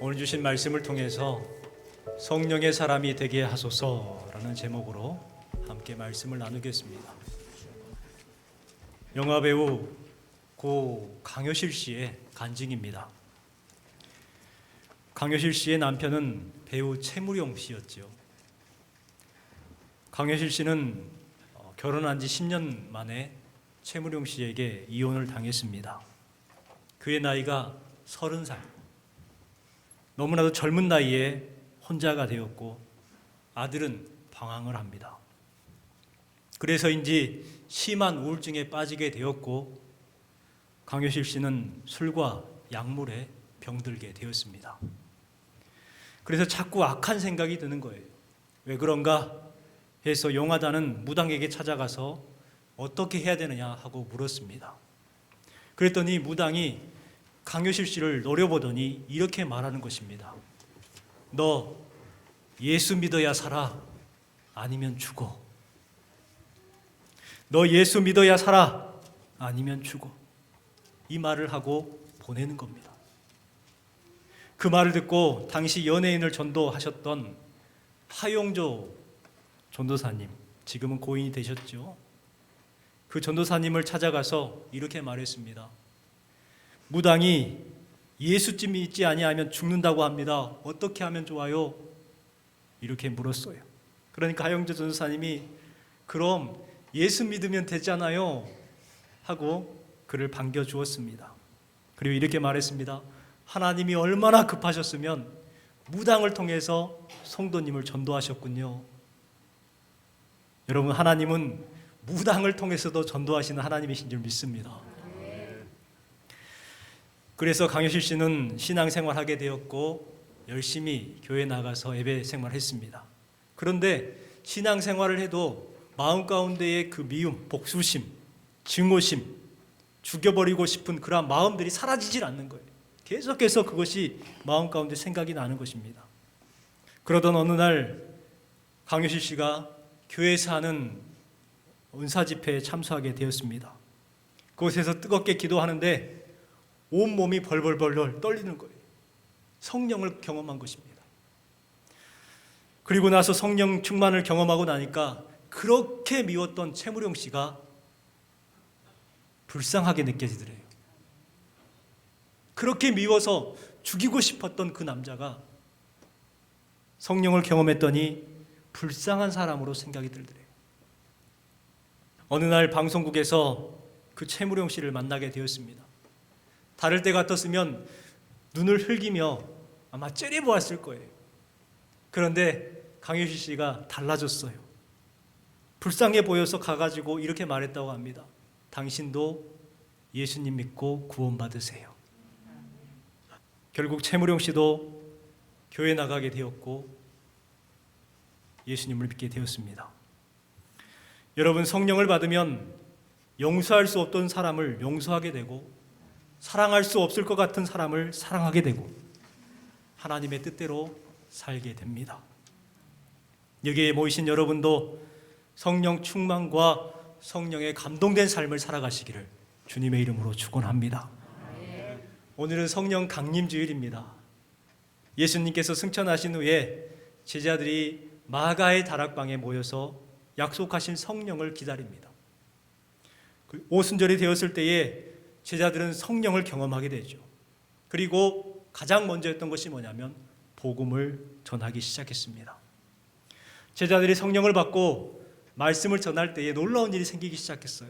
오늘 주신 말씀을 통해서 성령의 사람이 되게 하소서라는 제목으로 함께 말씀을 나누겠습니다. 영화배우 고 강효실 씨의 간증입니다. 강효실 씨의 남편은 배우 최무룡 씨였죠. 강효실 씨는 결혼한 지 10년 만에 최무룡 씨에게 이혼을 당했습니다. 그의 나이가 30살. 너무나도 젊은 나이에 혼자가 되었고 아들은 방황을 합니다. 그래서인지 심한 우울증에 빠지게 되었고 강효실 씨는 술과 약물에 병들게 되었습니다. 그래서 자꾸 악한 생각이 드는 거예요. 왜 그런가 해서 용하다는 무당에게 찾아가서 어떻게 해야 되느냐 하고 물었습니다. 그랬더니 무당이 강효실 씨를 노려보더니 이렇게 말하는 것입니다. 너 예수 믿어야 살아, 아니면 죽어. 너 예수 믿어야 살아, 아니면 죽어. 이 말을 하고 보내는 겁니다. 그 말을 듣고 당시 연예인을 전도하셨던 하용조 전도사님, 지금은 고인이 되셨죠. 그 전도사님을 찾아가서 이렇게 말했습니다. 무당이 예수쯤 믿지 아니하면 죽는다고 합니다. 어떻게 하면 좋아요? 이렇게 물었어요. 그러니까 하용조 전도사님이 그럼 예수 믿으면 되잖아요 하고 그를 반겨주었습니다. 그리고 이렇게 말했습니다. 하나님이 얼마나 급하셨으면 무당을 통해서 성도님을 전도하셨군요. 여러분, 하나님은 무당을 통해서도 전도하시는 하나님이신 줄 믿습니다. 그래서 강효실 씨는 신앙생활하게 되었고 열심히 교회 나가서 예배 생활했습니다. 그런데 신앙생활을 해도 마음 가운데의 그 미움, 복수심, 증오심, 죽여버리고 싶은 그러한 마음들이 사라지질 않는 거예요. 계속해서 그것이 마음 가운데 생각이 나는 것입니다. 그러던 어느 날 강효실 씨가 교회에서 하는 은사 집회에 참석하게 되었습니다. 그곳에서 뜨겁게 기도하는데 온몸이 벌벌벌 떨리는 거예요. 성령을 경험한 것입니다. 그리고 나서 성령 충만을 경험하고 나니까 그렇게 미웠던 최무룡 씨가 불쌍하게 느껴지더래요. 그렇게 미워서 죽이고 싶었던 그 남자가 성령을 경험했더니 불쌍한 사람으로 생각이 들더래요. 어느 날 방송국에서 그 최무룡 씨를 만나게 되었습니다. 다를 때 같았으면 눈을 흘기며 아마 째려보았을 거예요. 그런데 강효실 씨가 달라졌어요. 불쌍해 보여서 가가지고 이렇게 말했다고 합니다. 당신도 예수님 믿고 구원받으세요. 결국 최무룡 씨도 교회 나가게 되었고 예수님을 믿게 되었습니다. 여러분, 성령을 받으면 용서할 수 없던 사람을 용서하게 되고 사랑할 수 없을 것 같은 사람을 사랑하게 되고 하나님의 뜻대로 살게 됩니다. 여기에 모이신 여러분도 성령 충만과 성령에 감동된 삶을 살아가시기를 주님의 이름으로 축원합니다. 오늘은 성령 강림 주일입니다. 예수님께서 승천하신 후에 제자들이 마가의 다락방에 모여서 약속하신 성령을 기다립니다. 오순절이 되었을 때에 제자들은 성령을 경험하게 되죠. 그리고 가장 먼저 했던 것이 뭐냐면 복음을 전하기 시작했습니다. 제자들이 성령을 받고 말씀을 전할 때에 놀라운 일이 생기기 시작했어요.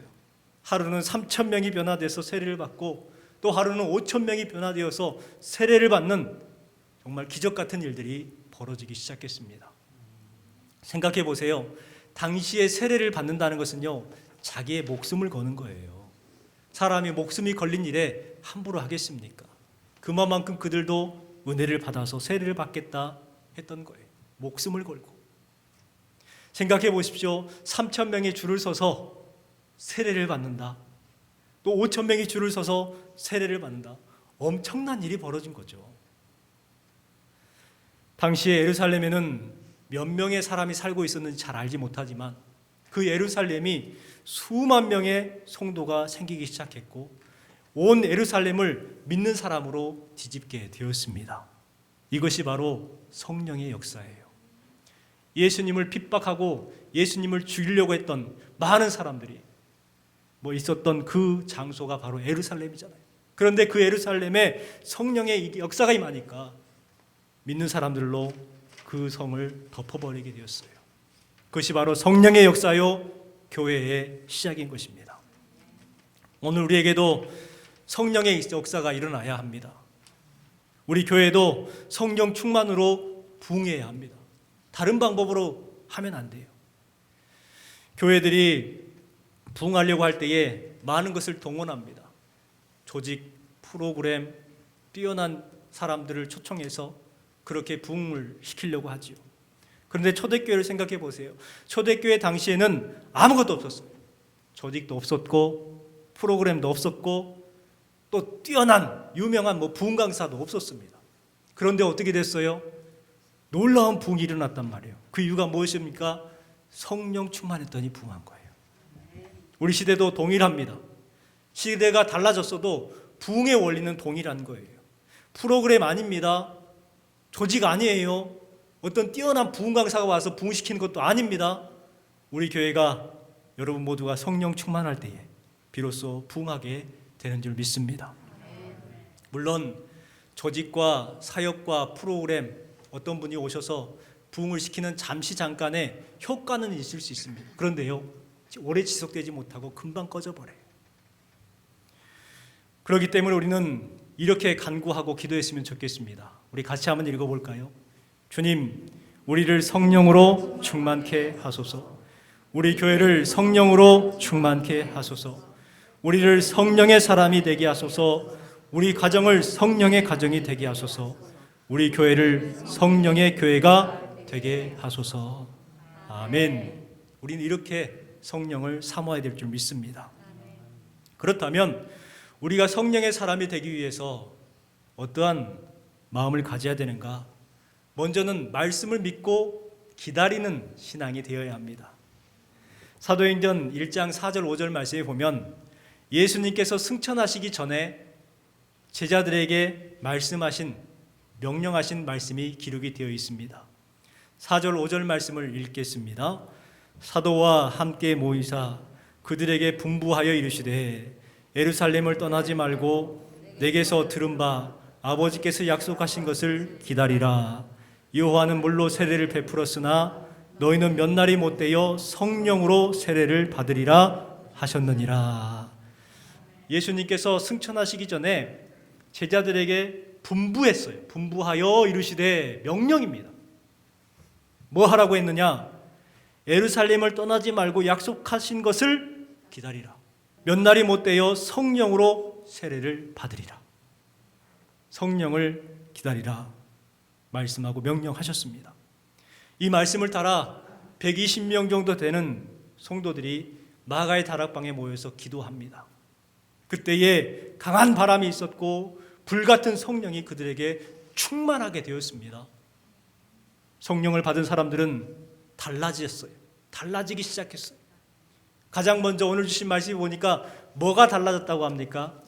하루는 3,000명이 변화돼서 세례를 받고 또 하루는 5,000명이 변화되어서 세례를 받는 정말 기적 같은 일들이 벌어지기 시작했습니다. 생각해 보세요. 당시에 세례를 받는다는 것은요, 자기의 목숨을 거는 거예요. 사람이 목숨이 걸린 일에 함부로 하겠습니까? 그만큼 그들도 은혜를 받아서 세례를 받겠다 했던 거예요. 목숨을 걸고. 생각해 보십시오. 3,000명이 줄을 서서 세례를 받는다. 또 5,000명이 줄을 서서 세례를 받는다. 엄청난 일이 벌어진 거죠. 당시에 예루살렘에는 몇 명의 사람이 살고 있었는지 잘 알지 못하지만 그 예루살렘이 수만 명의 성도가 생기기 시작했고 온 예루살렘을 믿는 사람으로 뒤집게 되었습니다. 이것이 바로 성령의 역사예요. 예수님을 핍박하고 예수님을 죽이려고 했던 많은 사람들이 있었던 그 장소가 바로 예루살렘이잖아요. 그런데 그 예루살렘에 성령의 역사가 임하니까 믿는 사람들로 그 성을 덮어버리게 되었어요. 그것이 바로 성령의 역사요, 교회의 시작인 것입니다. 오늘 우리에게도 성령의 역사가 일어나야 합니다. 우리 교회도 성령 충만으로 부흥해야 합니다. 다른 방법으로 하면 안 돼요. 교회들이 부흥하려고 할 때에 많은 것을 동원합니다. 조직, 프로그램, 뛰어난 사람들을 초청해서 그렇게 부흥을 시키려고 하지요. 그런데 초대교회를 생각해 보세요. 초대교회 당시에는 아무것도 없었어요. 조직도 없었고 프로그램도 없었고 또 뛰어난 유명한 부흥 강사도 없었습니다. 그런데 어떻게 됐어요? 놀라운 부흥이 일어났단 말이에요. 그 이유가 무엇입니까? 성령 충만했더니 부흥한 거예요. 우리 시대도 동일합니다. 시대가 달라졌어도 부흥의 원리는 동일한 거예요. 프로그램 아닙니다. 조직 아니에요. 어떤 뛰어난 부흥 강사가 와서 부흥시키는 것도 아닙니다. 우리 교회가 여러분 모두가 성령 충만할 때에 비로소 부흥하게 되는 줄 믿습니다. 물론 조직과 사역과 프로그램 어떤 분이 오셔서 부흥을 시키는 잠깐의 효과는 있을 수 있습니다. 그런데요, 오래 지속되지 못하고 금방 꺼져버려요. 그렇기 때문에 우리는 이렇게 간구하고 기도했으면 좋겠습니다. 우리 같이 한번 읽어볼까요? 주님, 우리를 성령으로 충만케 하소서. 우리 교회를 성령으로 충만케 하소서. 우리를 성령의 사람이 되게 하소서. 우리 가정을 성령의 가정이 되게 하소서. 우리 교회를 성령의 교회가 되게 하소서. 아멘. 우리는 이렇게 성령을 사모해야 될 줄 믿습니다. 그렇다면 우리가 성령의 사람이 되기 위해서 어떠한 마음을 가져야 되는가? 먼저는 말씀을 믿고 기다리는 신앙이 되어야 합니다. 사도행전 1장 4절 5절 말씀에 보면 예수님께서 승천하시기 전에 제자들에게 명령하신 말씀이 기록이 되어 있습니다. 4절 5절 말씀을 읽겠습니다. 사도와 함께 모이사 그들에게 분부하여 이르시되 예루살렘을 떠나지 말고 내게서 들은 바 아버지께서 약속하신 것을 기다리라. 요한은 물로 세례를 베풀었으나 너희는 몇 날이 못되어 성령으로 세례를 받으리라 하셨느니라. 예수님께서 승천하시기 전에 제자들에게 분부했어요. 분부하여 이르시되 명령입니다. 뭐 하라고 했느냐? 예루살렘을 떠나지 말고 약속하신 것을 기다리라. 몇 날이 못되어 성령으로 세례를 받으리라. 성령을 기다리라 말씀하고 명령하셨습니다. 이 말씀을 따라 120명 정도 되는 성도들이 마가의 다락방에 모여서 기도합니다. 그때에 강한 바람이 있었고 불같은 성령이 그들에게 충만하게 되었습니다. 성령을 받은 사람들은 달라졌어요. 달라지기 시작했어요. 가장 먼저 오늘 주신 말씀이 보니까 뭐가 달라졌다고 합니까?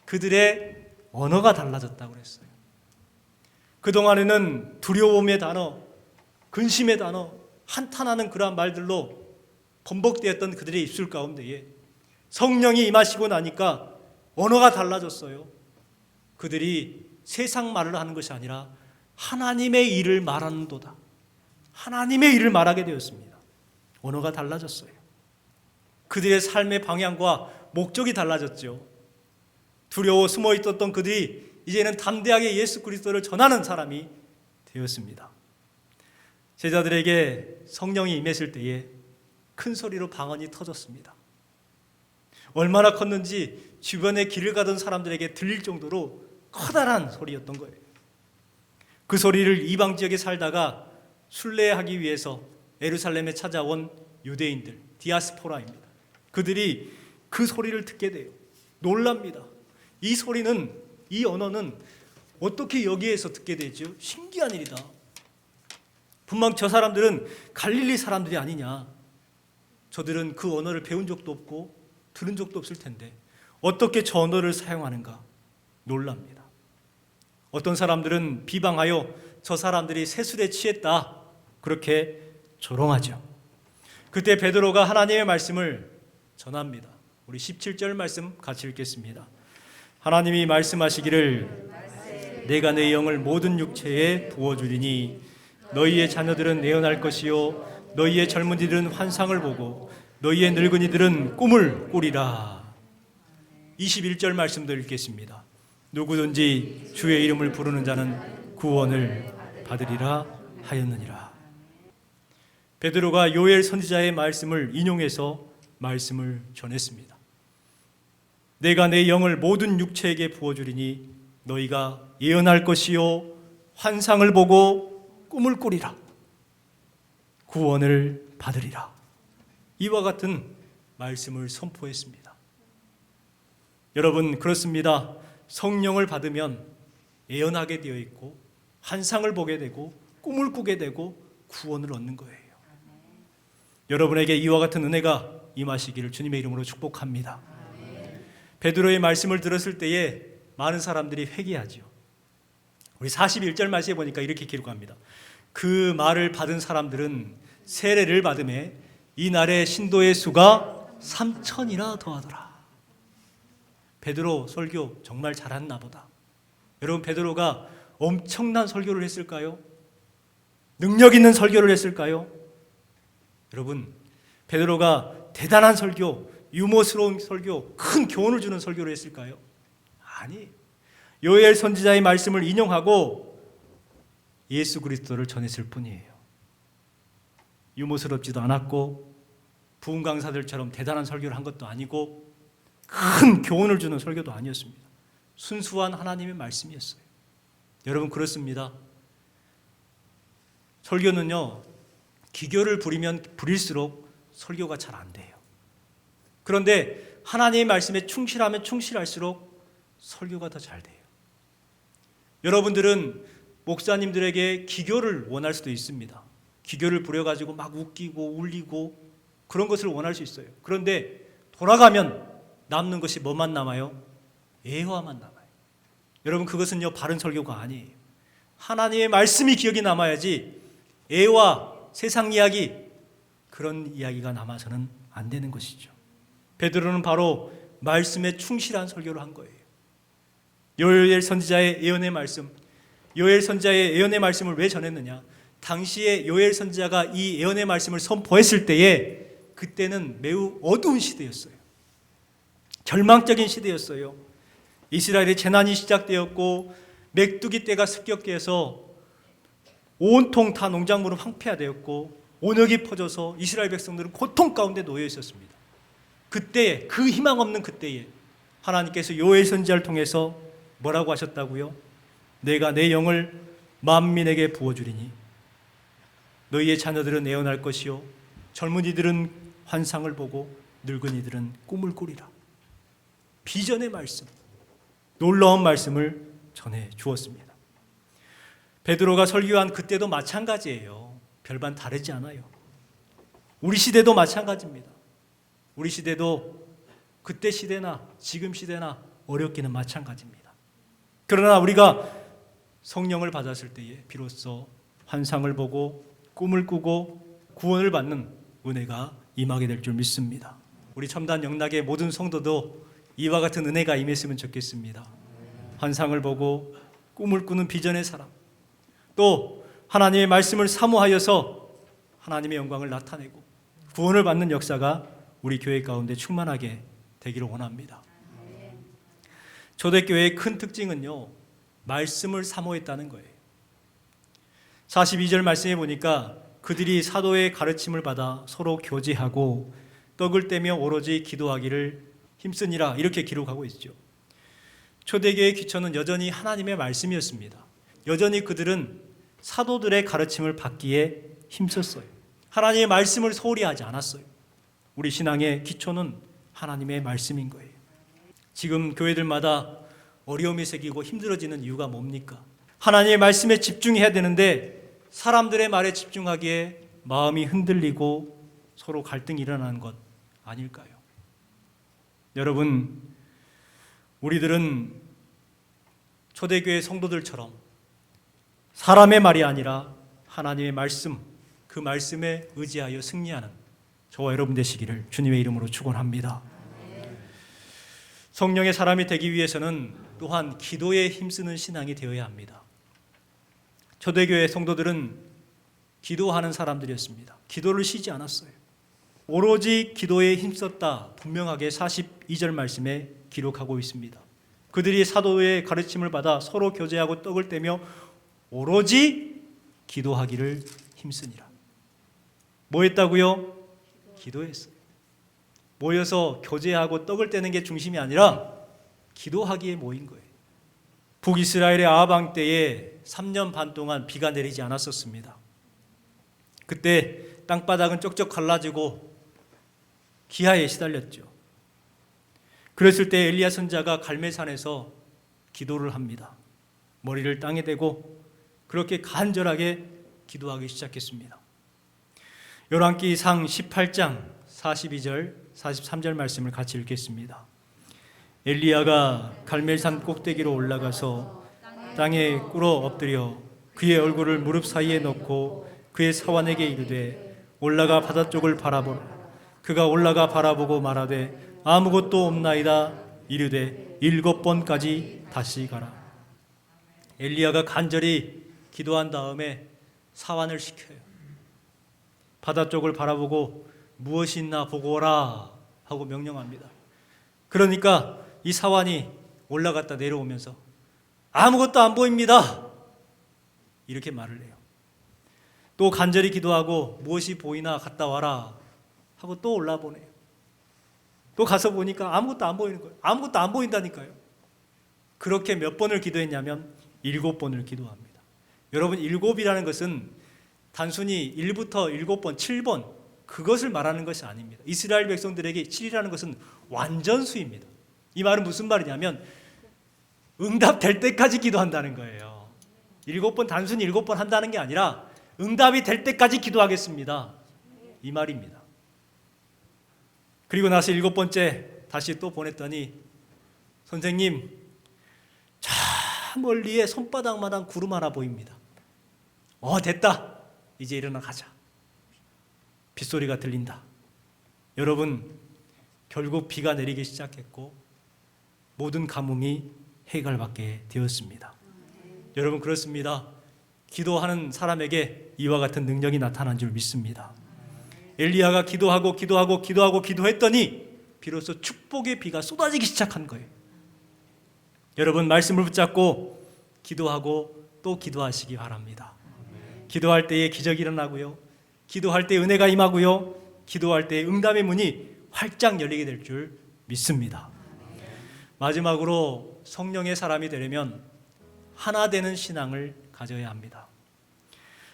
그들의 언어가 달라졌다고 그랬어요. 그동안에는 두려움의 단어, 근심의 단어, 한탄하는 그러한 말들로 번복되었던 그들의 입술 가운데에 성령이 임하시고 나니까 언어가 달라졌어요. 그들이 세상 말을 하는 것이 아니라 하나님의 일을 말하는도다. 하나님의 일을 말하게 되었습니다. 언어가 달라졌어요. 그들의 삶의 방향과 목적이 달라졌죠. 두려워 숨어 있었던 그들이 이제는 담대하게 예수 그리스도를 전하는 사람이 되었습니다. 제자들에게 성령이 임했을 때에 큰 소리로 방언이 터졌습니다. 얼마나 컸는지 주변에 길을 가던 사람들에게 들릴 정도로 커다란 소리였던 거예요. 그 소리를 이방 지역에 살다가 순례하기 위해서 예루살렘에 찾아온 유대인들, 디아스포라입니다. 그들이 그 소리를 듣게 돼요. 놀랍니다. 이 소리는, 이 언어는 어떻게 여기에서 듣게 되죠? 신기한 일이다. 분명 저 사람들은 갈릴리 사람들이 아니냐. 저들은 그 언어를 배운 적도 없고 들은 적도 없을 텐데 어떻게 저 언어를 사용하는가? 놀랍니다. 어떤 사람들은 비방하여 저 사람들이 세술에 취했다, 그렇게 조롱하죠. 그때 베드로가 하나님의 말씀을 전합니다. 우리 17절 말씀 같이 읽겠습니다. 하나님이 말씀하시기를 내가 내 영을 모든 육체에 부어주리니 너희의 자녀들은 예언할 것이요 너희의 젊은이들은 환상을 보고 너희의 늙은이들은 꿈을 꾸리라. 21절 말씀도 읽겠습니다. 누구든지 주의 이름을 부르는 자는 구원을 받으리라 하였느니라. 베드로가 요엘 선지자의 말씀을 인용해서 말씀을 전했습니다. 내가 내 영을 모든 육체에게 부어주리니 너희가 예언할 것이요 환상을 보고 꿈을 꾸리라. 구원을 받으리라. 이와 같은 말씀을 선포했습니다. 여러분, 그렇습니다. 성령을 받으면 예언하게 되어 있고 환상을 보게 되고 꿈을 꾸게 되고 구원을 얻는 거예요. 여러분에게 이와 같은 은혜가 임하시기를 주님의 이름으로 축복합니다. 베드로의 말씀을 들었을 때에 많은 사람들이 회개하죠. 우리 41절 말씀에 보니까 이렇게 기록합니다. 그 말을 받은 사람들은 세례를 받음에 이날의 신도의 수가 3,000이나 더하더라. 베드로 설교 정말 잘했나 보다. 여러분, 베드로가 엄청난 설교를 했을까요? 능력 있는 설교를 했을까요? 여러분, 베드로가 대단한 설교, 유머스러운 설교, 큰 교훈을 주는 설교를 했을까요? 아니, 요엘 선지자의 말씀을 인용하고 예수 그리스도를 전했을 뿐이에요. 유머스럽지도 않았고 부흥 강사들처럼 대단한 설교를 한 것도 아니고 큰 교훈을 주는 설교도 아니었습니다. 순수한 하나님의 말씀이었어요. 여러분, 그렇습니다. 설교는요, 기교를 부리면 부릴수록 설교가 잘 안 돼요. 그런데 하나님의 말씀에 충실하면 충실할수록 설교가 더 잘 돼요. 여러분들은 목사님들에게 기교를 원할 수도 있습니다. 기교를 부려가지고 막 웃기고 울리고 그런 것을 원할 수 있어요. 그런데 돌아가면 남는 것이 뭐만 남아요? 애화만 남아요. 여러분, 그것은요, 바른 설교가 아니에요. 하나님의 말씀이 기억이 남아야지 애화, 세상 이야기, 그런 이야기가 남아서는 안 되는 것이죠. 베드로는 바로 말씀에 충실한 설교를 한 거예요. 요엘 선지자의 예언의 말씀, 요엘 선지자의 예언의 말씀을 왜 전했느냐? 당시에 요엘 선지자가 이 예언의 말씀을 선포했을 때에 그때는 매우 어두운 시대였어요. 절망적인 시대였어요. 이스라엘의 재난이 시작되었고 메뚜기 떼가 습격해서 온통 다 농작물은 황폐화되었고 온역이 퍼져서 이스라엘 백성들은 고통 가운데 놓여 있었습니다. 그때에, 그 희망 없는 그때에 하나님께서 요엘 선지자를 통해서 뭐라고 하셨다고요? 내가 내 영을 만민에게 부어주리니 너희의 자녀들은 예언할 것이요 젊은이들은 환상을 보고 늙은이들은 꿈을 꾸리라. 비전의 말씀, 놀라운 말씀을 전해 주었습니다. 베드로가 설교한 그때도 마찬가지예요. 별반 다르지 않아요. 우리 시대도 마찬가지입니다. 우리 시대도 그때 시대나 지금 시대나 어렵기는 마찬가지입니다. 그러나 우리가 성령을 받았을 때에 비로소 환상을 보고 꿈을 꾸고 구원을 받는 은혜가 임하게 될 줄 믿습니다. 우리 첨단 영락의 모든 성도도 이와 같은 은혜가 임했으면 좋겠습니다. 환상을 보고 꿈을 꾸는 비전의 사람, 또 하나님의 말씀을 사모하여서 하나님의 영광을 나타내고 구원을 받는 역사가 우리 교회 가운데 충만하게 되기를 원합니다. 초대교회의 큰 특징은요, 말씀을 사모했다는 거예요. 42절 말씀에 보니까 그들이 사도의 가르침을 받아 서로 교제하고 떡을 떼며 오로지 기도하기를 힘쓰니라, 이렇게 기록하고 있죠. 초대교회의 기초는 여전히 하나님의 말씀이었습니다. 여전히 그들은 사도들의 가르침을 받기에 힘썼어요. 하나님의 말씀을 소홀히 하지 않았어요. 우리 신앙의 기초는 하나님의 말씀인 거예요. 지금 교회들마다 어려움이 생기고 힘들어지는 이유가 뭡니까? 하나님의 말씀에 집중해야 되는데 사람들의 말에 집중하기에 마음이 흔들리고 서로 갈등이 일어나는 것 아닐까요? 여러분, 우리들은 초대교회 성도들처럼 사람의 말이 아니라 하나님의 말씀, 그 말씀에 의지하여 승리하는 저와 여러분 되시기를 주님의 이름으로 축원합니다. 성령의 사람이 되기 위해서는 또한 기도에 힘쓰는 신앙이 되어야 합니다. 초대교회 성도들은 기도하는 사람들이었습니다. 기도를 쉬지 않았어요. 오로지 기도에 힘썼다 분명하게 42절 말씀에 기록하고 있습니다. 그들이 사도의 가르침을 받아 서로 교제하고 떡을 떼며 오로지 기도하기를 힘쓰니라. 뭐 했다고요? 기도했어요. 모여서 교제하고 떡을 떼는 게 중심이 아니라 기도하기에 모인 거예요. 북이스라엘의 아합 왕 때에 3년 반 동안 비가 내리지 않았었습니다. 그때 땅바닥은 쪽쪽 갈라지고 기아에 시달렸죠. 그랬을 때 엘리야 선지자가 갈멜산에서 기도를 합니다. 머리를 땅에 대고 그렇게 간절하게 기도하기 시작했습니다. 열왕기상 18장 42절 43절 말씀을 같이 읽겠습니다. 엘리야가 갈멜산 꼭대기로 올라가서 땅에 꿇어 엎드려 그의 얼굴을 무릎 사이에 넣고 그의 사환에게 이르되 올라가 바다 쪽을 바라보라. 그가 올라가 바라보고 말하되 아무것도 없나이다. 이르되 7번까지 다시 가라. 엘리야가 간절히 기도한 다음에 사환을 시켜요. 바다 쪽을 바라보고 무엇이 있나 보고 오라 하고 명령합니다. 그러니까 이 사환이 올라갔다 내려오면서 아무것도 안 보입니다. 이렇게 말을 해요. 또 간절히 기도하고 무엇이 보이나 갔다 와라 하고 또 올라보내요. 또 가서 보니까 아무것도 안 보이는 거예요. 아무것도 안 보인다니까요. 그렇게 몇 번을 기도했냐면 7번을 기도합니다. 여러분 7이라는 것은 단순히 1부터 7번, 7번 그것을 말하는 것이 아닙니다. 이스라엘 백성들에게 7이라는 것은 완전수입니다. 이 말은 무슨 말이냐면 응답될 때까지 기도한다는 거예요. 7번 단순히 7번 한다는 게 아니라 응답이 될 때까지 기도하겠습니다. 이 말입니다. 그리고 나서 7번째 다시 또 보냈더니 선생님 저 멀리에 손바닥만한 구름 하나 보입니다. 됐다. 이제 일어나 가자. 빗소리가 들린다. 여러분 결국 비가 내리기 시작했고 모든 가뭄이 해결받게 되었습니다. 여러분 그렇습니다. 기도하는 사람에게 이와 같은 능력이 나타난 줄 믿습니다. 엘리야가 기도했더니 비로소 축복의 비가 쏟아지기 시작한 거예요. 여러분 말씀을 붙잡고 기도하고 또 기도하시기 바랍니다. 기도할 때에 기적이 일어나고요. 기도할 때 은혜가 임하고요. 기도할 때 응답의 문이 활짝 열리게 될 줄 믿습니다. 마지막으로 성령의 사람이 되려면 하나 되는 신앙을 가져야 합니다.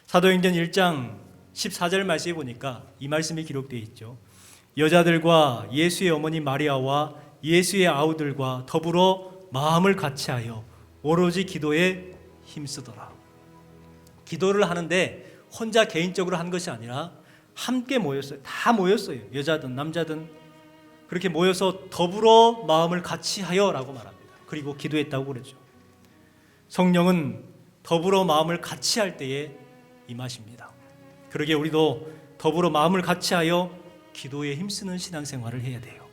사도행전 1장 14절 말씀에 보니까 이 말씀이 기록되어 있죠. 여자들과 예수의 어머니 마리아와 예수의 아우들과 더불어 마음을 같이하여 오로지 기도에 힘쓰더라. 기도를 하는데 혼자 개인적으로 한 것이 아니라 함께 모였어요. 다 모였어요. 여자든 남자든 그렇게 모여서 더불어 마음을 같이하여 라고 말합니다. 그리고 기도했다고 그러죠. 성령은 더불어 마음을 같이할 때에 임하십니다. 그러게 우리도 더불어 마음을 같이하여 기도에 힘쓰는 신앙생활을 해야 돼요.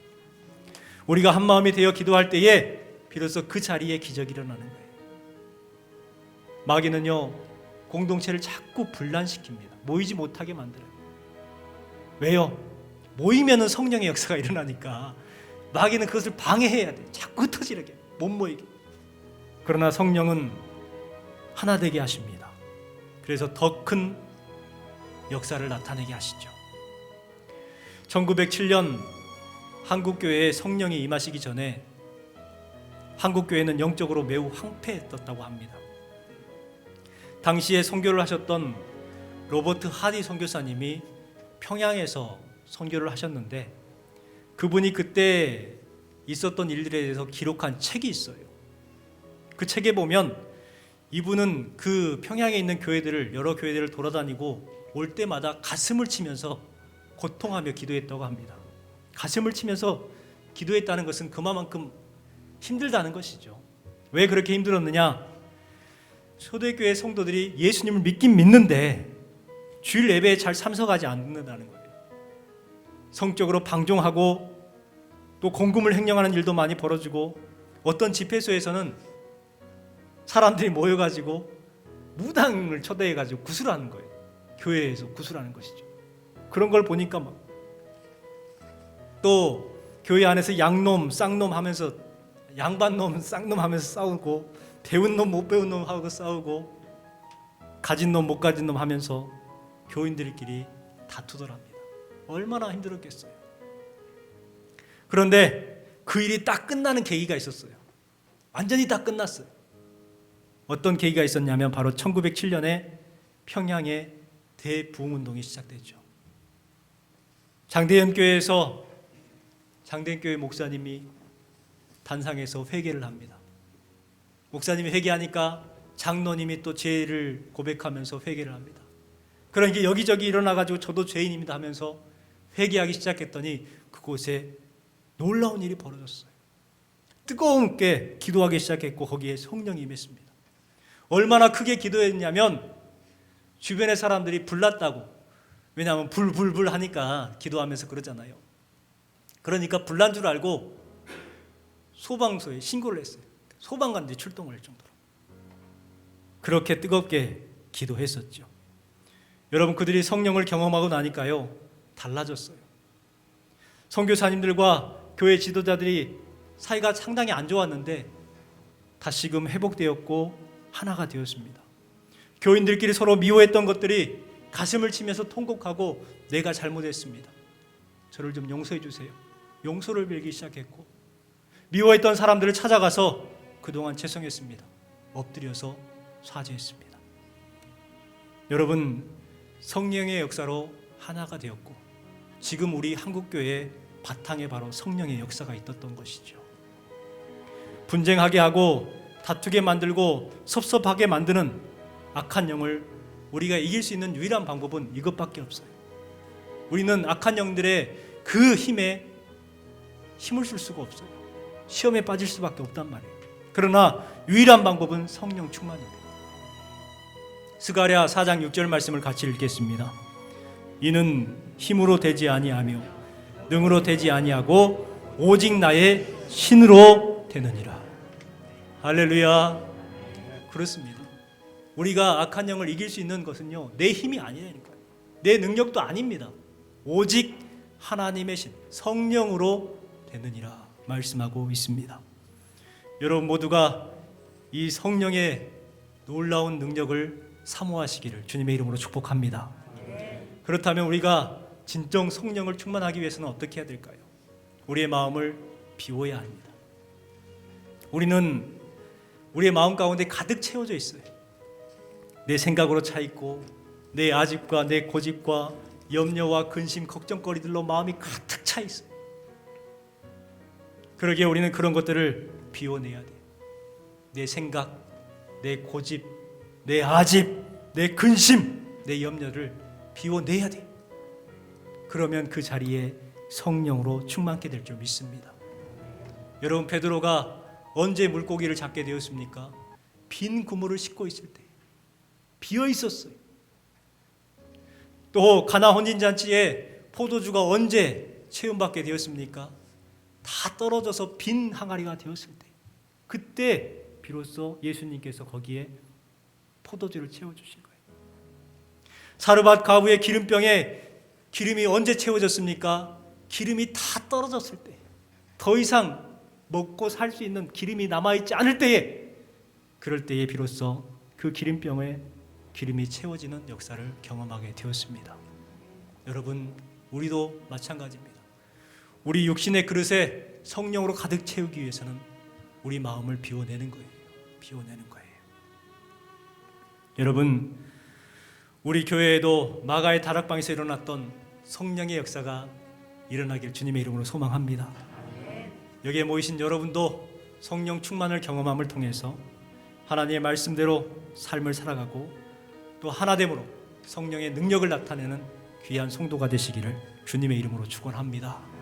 우리가 한 마음이 되어 기도할 때에 비로소 그 자리에 기적이 일어나는 거예요. 마귀는요 공동체를 자꾸 분란시킵니다. 모이지 못하게 만들어요. 왜요? 모이면은 성령의 역사가 일어나니까 마귀는 그것을 방해해야 돼. 자꾸 흩어지게 못 모이게. 그러나 성령은 하나 되게 하십니다. 그래서 더 큰 역사를 나타내게 하시죠. 1907년 한국교회에 성령이 임하시기 전에 한국교회는 영적으로 매우 황폐했었다고 합니다. 당시에 선교를 하셨던 로버트 하디 선교사님이 평양에서 선교를 하셨는데 그분이 그때 있었던 일들에 대해서 기록한 책이 있어요. 그 책에 보면 이분은 그 평양에 있는 교회들을 여러 교회들을 돌아다니고 올 때마다 가슴을 치면서 고통하며 기도했다고 합니다. 가슴을 치면서 기도했다는 것은 그만큼 힘들다는 것이죠. 왜 그렇게 힘들었느냐? 초대교회 성도들이 예수님을 믿긴 믿는데 주일 예배에 잘 참석하지 않는다는 거예요. 성적으로 방종하고 또 공금을 횡령하는 일도 많이 벌어지고, 어떤 집회소에서는 사람들이 모여가지고 무당을 초대해가지고 구슬하는 거예요. 교회에서 구슬하는 것이죠. 그런 걸 보니까 막 또 교회 안에서 양놈, 쌍놈 하면서, 양반놈, 쌍놈 하면서 싸우고, 배운 놈, 못 배운 놈 하고 싸우고, 가진 놈, 못 가진 놈 하면서 교인들끼리 다투더랍니다. 얼마나 힘들었겠어요. 그런데 그 일이 딱 끝나는 계기가 있었어요. 완전히 다 끝났어요. 어떤 계기가 있었냐면 바로 1907년에 평양에 대부흥운동이 시작됐죠. 장대현 교회에서 장대현 교회 목사님이 단상에서 회개를 합니다. 목사님이 회개하니까 장로님이 또 죄를 고백하면서 회개를 합니다. 그러니까 여기저기 일어나가지고 저도 죄인입니다 하면서 회개하기 시작했더니 그곳에 놀라운 일이 벌어졌어요. 뜨거운게 기도하기 시작했고 거기에 성령이 임했습니다. 얼마나 크게 기도했냐면 주변의 사람들이 불났다고, 왜냐하면 불 하니까 기도하면서 그러잖아요. 그러니까 불난 줄 알고 소방서에 신고를 했어요. 소방관들이 출동을 할 정도로 그렇게 뜨겁게 기도했었죠. 여러분, 그들이 성령을 경험하고 나니까요 달라졌어요. 선교사님들과 교회 지도자들이 사이가 상당히 안 좋았는데 다시금 회복되었고 하나가 되었습니다. 교인들끼리 서로 미워했던 것들이 가슴을 치면서 통곡하고 내가 잘못했습니다, 저를 좀 용서해 주세요, 용서를 빌기 시작했고, 미워했던 사람들을 찾아가서 그동안 죄송했습니다, 엎드려서 사죄했습니다. 여러분, 성령의 역사로 하나가 되었고 지금 우리 한국교회의 바탕에 바로 성령의 역사가 있었던 것이죠. 분쟁하게 하고 다투게 만들고 섭섭하게 만드는 악한 영을 우리가 이길 수 있는 유일한 방법은 이것밖에 없어요. 우리는 악한 영들의 그 힘에 힘을 쓸 수가 없어요. 시험에 빠질 수밖에 없단 말이에요. 그러나 유일한 방법은 성령 충만입니다. 스가랴 4장 6절 말씀을 같이 읽겠습니다. 이는 힘으로 되지 아니하며 능으로 되지 아니하고 오직 나의 신으로 되느니라. 할렐루야. 그렇습니다. 우리가 악한 영을 이길 수 있는 것은요 내 힘이 아니라니까요, 내 능력도 아닙니다. 오직 하나님의 신 성령으로 되느니라 말씀하고 있습니다. 여러분 모두가 이 성령의 놀라운 능력을 사모하시기를 주님의 이름으로 축복합니다. 그렇다면 우리가 진정 성령을 충만하기 위해서는 어떻게 해야 될까요? 우리의 마음을 비워야 합니다. 우리는 우리의 마음 가운데 가득 채워져 있어요. 내 생각으로 차 있고 내 아집과 내 고집과 염려와 근심, 걱정거리들로 마음이 가득 차 있어요. 그러기에 우리는 그런 것들을 비워내야 돼요. 내 생각, 내 고집, 내 아집, 내 근심, 내 염려를 비워내야 돼요. 그러면 그 자리에 성령으로 충만케 될 줄 믿습니다. 여러분, 베드로가 언제 물고기를 잡게 되었습니까? 빈 그물을 싣고 있을 때, 비어 있었어요. 또 가나 혼인잔치에 포도주가 언제 체험받게 되었습니까? 다 떨어져서 빈 항아리가 되었을 때, 그때 비로소 예수님께서 거기에 포도주를 채워주신 거예요. 사르밧 가부의 기름병에 기름이 언제 채워졌습니까? 기름이 다 떨어졌을 때, 더 이상 먹고 살 수 있는 기름이 남아있지 않을 때에, 그럴 때에 비로소 그 기름병에 기름이 채워지는 역사를 경험하게 되었습니다. 여러분, 우리도 마찬가지입니다. 우리 육신의 그릇에 성령으로 가득 채우기 위해서는 우리 마음을 비워내는 거예요. 비워내는 거예요. 여러분, 우리 교회에도 마가의 다락방에서 일어났던 성령의 역사가 일어나길 주님의 이름으로 소망합니다. 여기에 모이신 여러분도 성령 충만을 경험함을 통해서 하나님의 말씀대로 삶을 살아가고 또 하나됨으로 성령의 능력을 나타내는 귀한 성도가 되시기를 주님의 이름으로 축원합니다.